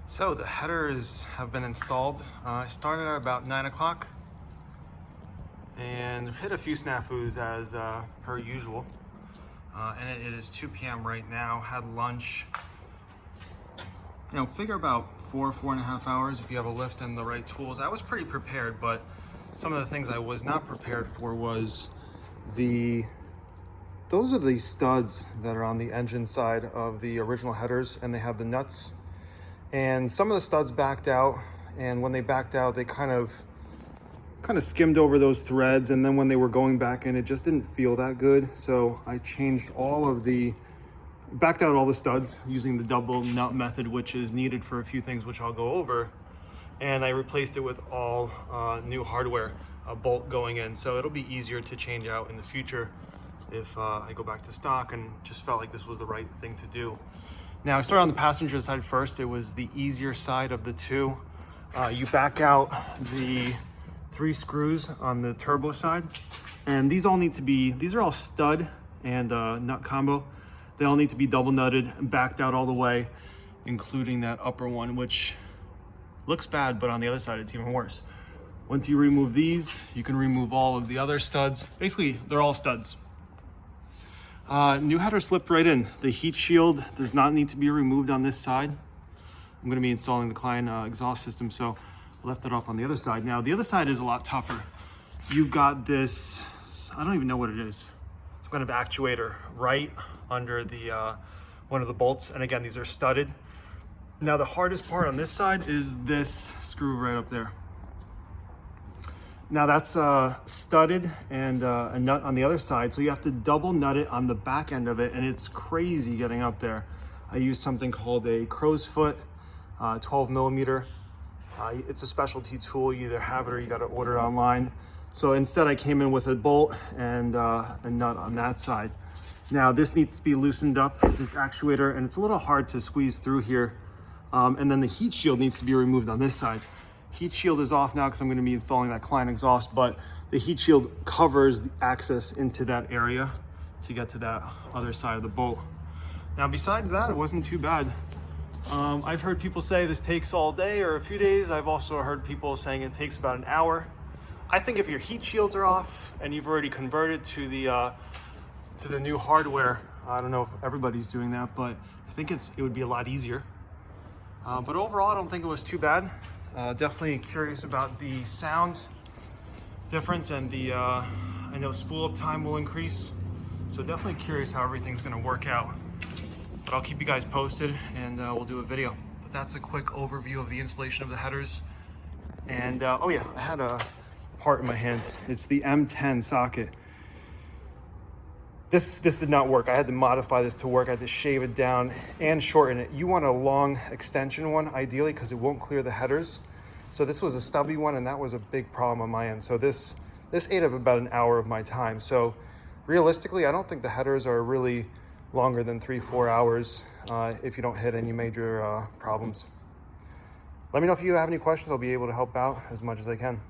So the headers have been installed. I started at about 9 o'clock and hit a few snafus as per usual. And it is 2 p.m. right now. Had lunch. You know, figure about 4.5 hours if you have a lift and the right tools. I was pretty prepared, but some of the things I was not prepared for was those are the studs that are on the engine side of the original headers, and they have the nuts. And some of the studs backed out, and when they backed out, they kind of skimmed over those threads, and then when they were going back in, it just didn't feel that good. So I changed backed out all the studs using the double nut method, which is needed for a few things which I'll go over, and I replaced it with all new hardware, a bolt going in, so it'll be easier to change out in the future if I go back to stock, and just felt like this was the right thing to do. Now I started on the passenger side first. It was the easier side of the two. You back out the 3 screws on the turbo side, and these are all stud and nut combo. They all need to be double nutted and backed out all the way, including that upper one, which looks bad, but on the other side it's even worse. Once you remove these, you can remove all of the other studs. Basically, they're all studs. New header slipped right in. The heat shield does not need to be removed on this side. I'm going to be installing the Kline exhaust system, so I left it off on the other side. Now, the other side is a lot tougher. You've got this, I don't even know what it is. It's kind of actuator right under the one of the bolts. And again, these are studded. Now, the hardest part on this side is this screw right up there. Now that's studded and a nut on the other side, so you have to double nut it on the back end of it, and it's crazy getting up there. I use something called a crow's foot, 12 millimeter. It's a specialty tool. You either have it or you got to order it online. So instead I came in with a bolt and a nut on that side. Now this needs to be loosened up, this actuator, and it's a little hard to squeeze through here. And then the heat shield needs to be removed on this side. Heat shield is off now because I'm going to be installing that Kline exhaust, but the heat shield covers the access into that area to get to that other side of the bolt. Now, besides that, it wasn't too bad. I've heard people say this takes all day or a few days. I've also heard people saying it takes about an hour. I think if your heat shields are off and you've already converted to the new hardware, I don't know if everybody's doing that, but I think it would be a lot easier. But overall, I don't think it was too bad. Definitely curious about the sound difference, and I know spool up time will increase. So definitely curious how everything's gonna work out. But I'll keep you guys posted, and we'll do a video. But that's a quick overview of the installation of the headers. And oh yeah, I had a part in my hand. It's the M10 socket. This did not work. I had to modify this to work. I had to shave it down and shorten it. You want a long extension one, ideally, because it won't clear the headers. So this was a stubby one, and that was a big problem on my end. So this ate up about an hour of my time. So realistically, I don't think the headers are really longer than 3-4 hours if you don't hit any major problems. Let me know if you have any questions. I'll be able to help out as much as I can.